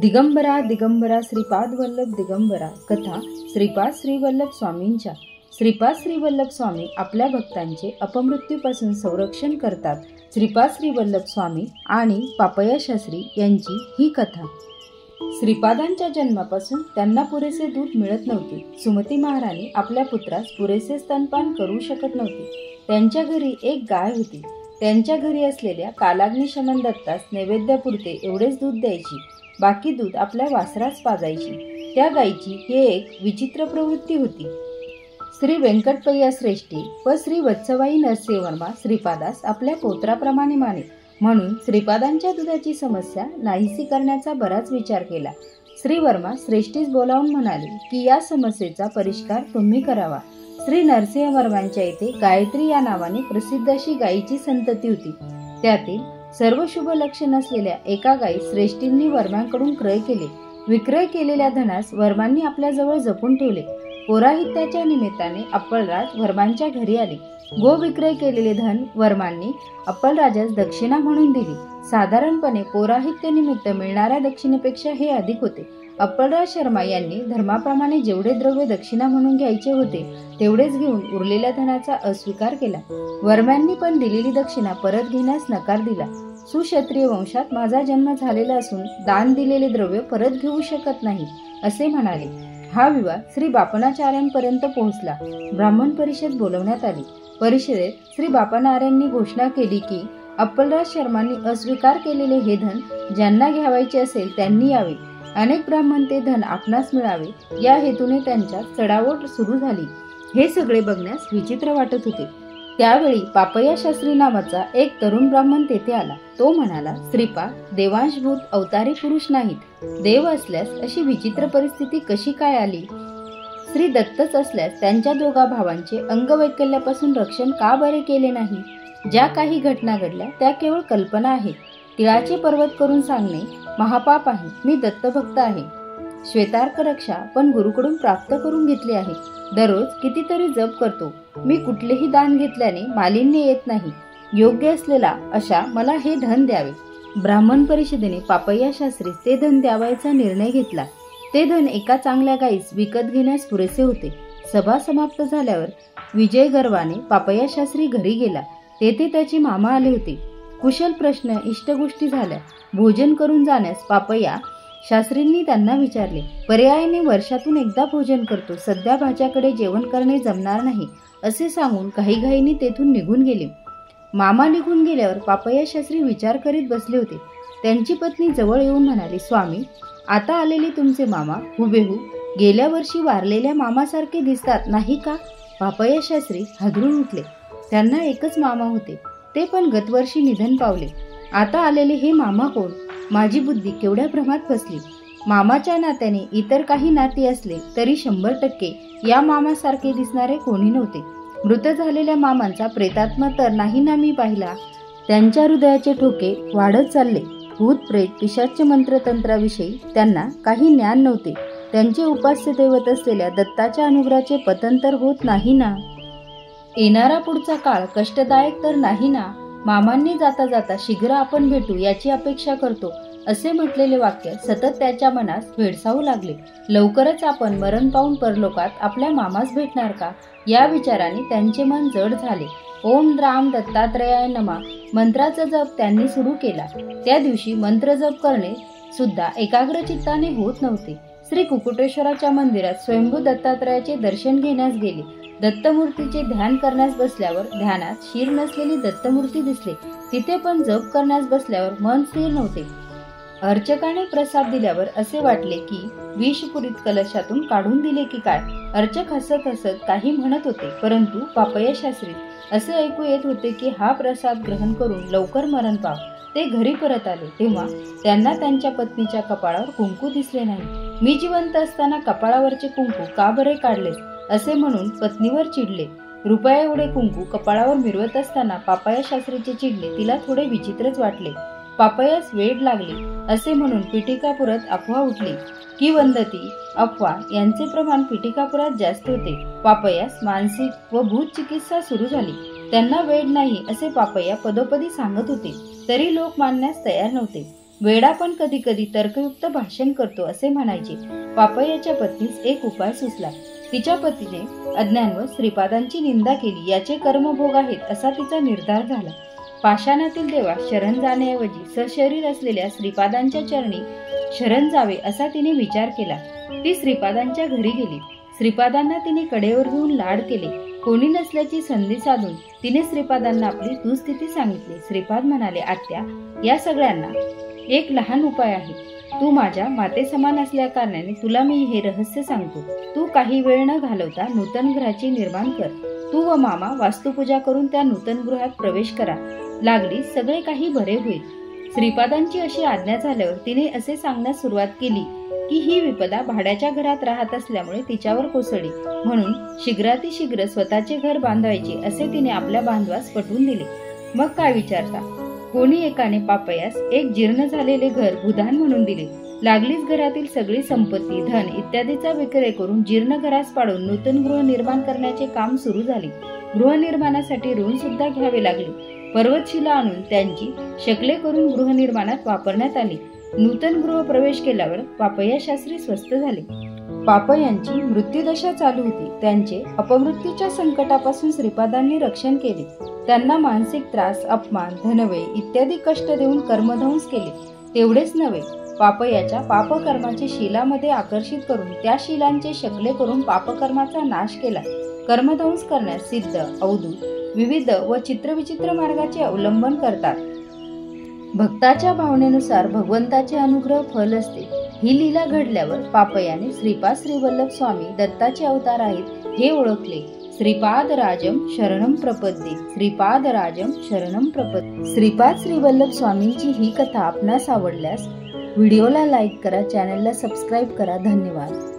दिगंबरा दिगंबरा श्रीपाद वल्लभ दिगंबरा कथा श्रीपाद श्रीवल्लभ स्वामींच्या. श्रीपाद श्रीवल्लभ स्वामी आपल्या भक्तांचे अपमृत्यूपासून संरक्षण करतात. श्रीपाद श्रीवल्लभ स्वामी आणि पापय्या शास्त्री यांची ही कथा. श्रीपादांच्या जन्मापासून त्यांना पुरेसे दूध मिळत नव्हते. सुमती महाराणी आपल्या पुत्रास पुरेसे स्तनपान करू शकत नव्हती. त्यांच्या घरी एक गाय होती. त्यांच्या घरी असलेल्या कालाग्निशमन दत्तास नैवेद्यापुरते एवढेच दूध द्यायची. बाकी दूध आपल्या वासरास पाजायची. त्या गायीची ही एक विचित्र प्रवृत्ती होती. श्री व्यंकटपय्या श्रेष्ठी व श्री वत्सबाई नरसिंहवर्मा श्रीपादास आपल्या पोत्राप्रमाणे माने. म्हणून श्रीपादांच्या दुधाची समस्या नाहीसी करण्याचा बराच विचार केला. श्री वर्मा श्रेष्ठीस बोलावून म्हणाले की या समस्येचा परिष्कार तुम्ही करावा. श्री नरसिंहवर्मांच्या इथे गायत्री या नावाने प्रसिद्ध अशी गायीची संतती होती. त्यातील सर्व शुभ लक्षण असलेल्या एका गायीस श्रेष्ठींनी वर्मांकडून क्रय केले. विक्रय केलेल्या धनास वर्मांनी आपल्या जवळ जपून ठेवले. पौराहित्याच्या निमित्ताने अप्पलराज वर्मांच्या घरी आले. गो विक्रय केलेले धन वर्मांनी अप्पलराजास दक्षिणा म्हणून दिली. साधारणपणे पौराहित्य निमित्त मिळणाऱ्या दक्षिणेपेक्षा हे अधिक होते. अप्पलराज शर्मा यांनी धर्माप्रमाणे जेवढे द्रव्य दक्षिणा म्हणून घ्यायचे होते तेवढेच घेऊन उरलेल्या धनाचा अस्वीकार केला. वर्म्यांनी पण दिलेली दक्षिणा परत घेण्यास नकार दिला. सुक्षत्रिय वंशात माझा जन्म झालेला असून दान दिलेले द्रव्य परत घेऊ शकत नाही असे म्हणाले. हा विवाद श्री बापनाचार्यांपर्यंत पोहोचला. ब्राह्मण परिषद बोलवण्यात आली. परिषदेत श्री बापनाचार्यांनी घोषणा केली की अप्पलराज शर्मांनी अस्वीकार केलेले हे धन ज्यांना घ्यावायचे असेल त्यांनी यावे. अनेक ब्राह्मण ते धन आपणास मिळावे या हेतूने त्यांच्यात चढाओढ सुरू झाली. हे सगळे बघण्यास विचित्र वाटत होते. त्यावेळी पापय्या शास्त्री नावाचा एक तरुण ब्राह्मण तेथे आला. तो म्हणाला, श्रीपाद देवांशभूत अवतारी पुरुष नाहीत. देव असल्यास अशी विचित्र परिस्थिती कशी काय आली? श्री दत्तच असल्यास त्यांच्या दोघा भावांचे अंगवैकल्यापासून रक्षण का बरे केले नाही? ज्या काही घटना घडल्या त्या केवळ कल्पना आहेत. तिळाचे पर्वत करून सांगणे महापाप आहे. मी दत्तभक्त आहे. श्वेतार्क रक्षा पण गुरुकडून प्राप्त करून घेतली आहे. दररोज कितीतरी जप करतो. मी कुठलेही दान घेतल्याने मालिन्य येत नाही. योग्य असलेला अशा मला हे धन द्यावे. ब्राह्मण परिषदेने पापय्या शास्त्री ते धन द्यावायचा निर्णय घेतला. ते धन एका चांगल्या गायीस विकत घेण्यास पुरेसे होते. सभा समाप्त झाल्यावर विजय गर्वाने पापय्या शास्त्री घरी गेला. तेथे त्याचे मामा आले होते. कुशल प्रश्न इष्टगोष्टी झाल्या. भोजन करून जाण्यास पापय्या शास्त्रींनी त्यांना विचारले. पर्यायाने वर्षातून एकदा भोजन करतो. सध्या भाज्याकडे जेवण करणे जमणार नाही असे सांगून घाईघाईने तेथून निघून गेले. मामा निघून गेल्यावर पापय्या शास्त्री विचार करीत बसले होते. त्यांची पत्नी जवळ येऊन म्हणाली, स्वामी आता आलेले तुमचे मामा हुबेहूब गेल्या वर्षी वारलेल्या मामासारखे दिसतात नाही का? पापय्या शास्त्री हादरून उठले. त्यांना एकच मामा होते. ते पण गतवर्षी निधन पावले. आता आलेले हे मामा कोण? माझी बुद्धी केवढ्या भ्रमात फसली. मामाच्या नात्याने इतर काही नाती असले तरी 100% या मामासारखे दिसणारे कोणी नव्हते. मृत झालेल्या मामांचा प्रेतात्मा तर नाही ना मी पाहिला. त्यांच्या हृदयाचे ठोके वाढत चालले. भूत प्रेत पिशाच्य मंत्रतंत्राविषयी त्यांना काही ज्ञान नव्हते. त्यांचे उपास्य दैवत असलेल्या दत्ताच्या अनुग्रहाचे पतन तर होत नाही ना. येणारा पुढचा काळ कष्टदायक तर नाही ना. मामांनी जाता जाता शीघ्र आपण भेटू याची अपेक्षा करतो असे म्हटलेले वाक्य सतत त्याच्या मनास भेडसावू लागले. लवकरच आपण मरण पावून परलोकात आपल्या मामास भेटणार का या विचाराने त्यांचे मन जड झाले. ओम राम दत्तात्रयाय नमः मंत्राचा जप त्यांनी सुरू केला. त्या दिवशी मंत्र जप करणे सुद्धा एकाग्र चित्ताने होत नव्हते. श्री कुकुटेश्वराच्या मंदिरात स्वयंभू दत्तात्रयाचे दर्शन घेण्यास गेले. दत्तमूर्तीचे ध्यान करण्यास बसल्यावर ध्यानात शीर नसलेली दत्तमूर्ती दिसले. तिथे पण जप करण्यास बसल्यावर मन स्थिर नव्हते. अर्चकाने प्रसाद दिल्यावर असे वाटले की विषपुरीत कलशातून काढून दिले की काय. अर्चक हसत हसत काही म्हणत होते. परंतु पापय्या शास्त्री असे ऐकू येत होते की हा प्रसाद ग्रहण करून लवकर मरण पाव. ते घरी परत आले तेव्हा त्यांना त्यांच्या पत्नीच्या कपाळावर कुंकू दिसले नाही. मी जिवंत असताना कपाळावरचे कुंकू का बरे काढलेस असे म्हणून पत्नीवर चिडले. रुपया एवढे कुंकू कपाळावर मिरवत असताना पापय्या शास्त्रीचे चिडले तिला थोडे विचित्रच वाटले. पापय्यास वेड लागले असे म्हणून पिटिकापुरात अफवा उठली की वंदती अफवा यांचे प्रमाण पिटिकापुरात जास्त होते. पापय्यास मानसिक व भूत चिकित्सा सुरू झाली. त्यांना वेड नाही असे पापय्या पदोपदी सांगत होते. तरी लोक मानण्यास तयार नव्हते. वेडा पण कधी कधी तर्कयुक्त भाषण करतो असे म्हणायचे. पापय्याच्या पत्नीस एक उपाय सुचला. तिच्या पतीने अज्ञान व श्रीपादांची निंदा केली याचे कर्मभोग आहेत असा तिचा निर्धार झाला. पाषाणातील देवा शरण जाण्याऐवजी सशरीर असलेल्या श्रीपादांच्या चरणी शरण जावे असा तिने विचार केला. ती श्रीपादांच्या घरी गेली. श्रीपादांना तिने कडेवर घेऊन लाड केले. कोणी नसल्याची संधी साधून तिने श्रीपादांना आपली दुःस्थिती सांगितली. श्रीपाद म्हणाले, आत्या, या सगळ्यांना एक लहान उपाय आहे. तू माझ्या माते समान असल्या कारणाने तुला मी हे रहस्य सांगतो. तू काही वेळ न घालवता नूतन गृहाचे निर्माण कर. तू व मामा वास्तुपूजा करून त्या नूतन गृहात प्रवेश करा. लागली सगळे काही बरे होईल. श्रीपादांची अशी आज्ञा झाल्यावर तिने असे सांगण्यास सुरुवात केली की ही विपदा भाड्याच्या घरात राहत असल्यामुळे तिच्यावर कोसळली, म्हणून शीघ्रातिशीघ्र स्वतःचे घर बांधायचे असे तिने आपल्या बांधवास पटवून दिले. मग काय विचारता, कोणी एकाने पापयास एक जीर्ण झालेले घर भूदान म्हणून दिले. लागलीच घरातील सगळी संपत्ती, धन इत्यादीचा विक्रय करून जीर्ण घरास पाडून नूतन गृह निर्माण करण्याचे काम सुरू झाले. गृहनिर्माणासाठी ऋण सुद्धा घ्यावे लागले. पर्वतशिला आणून त्यांची शकले करून गृहनिर्माणात वापरण्यात आली. नूतन गृह प्रवेश केल्यावर पापया शास्त्री स्वस्थ झाले. पापयांची मृत्यूदशा चालू होती. त्यांचे अपमृत्यूच्या संकटापासून श्रीपादांनी रक्षण केले. त्यांना मानसिक त्रास, अपमान, धनव्यय इत्यादी कष्ट देऊन कर्मध्वंस केले. तेवढेच नव्हे, पापयाच्या पापकर्माचे शिलामध्ये आकर्षित करून त्या शिलांचे शकले करून पापकर्माचा नाश केला. कर्मध्वंस करण्यास सिद्ध, अवधूत, विविध व चित्रविचित्र मार्गाचे अवलंबन करतात. भक्ताच्या भावनेनुसार भगवंताचे अनुग्रह फल असते. ही लीला घडल्यावर पापयाने श्रीपाद श्रीवल्लभ स्वामी दत्ताचे अवतार आहेत हे ओळखले. श्रीपाद राजम शरणम प्रपद्ये, श्रीपाद राजम शरणम प्रपद्ये. श्रीपाद श्रीवल्लभ स्वामींची ही कथा आपणास आवडल्यास व्हिडिओला लाईक करा, चॅनलला सबस्क्राईब करा. धन्यवाद.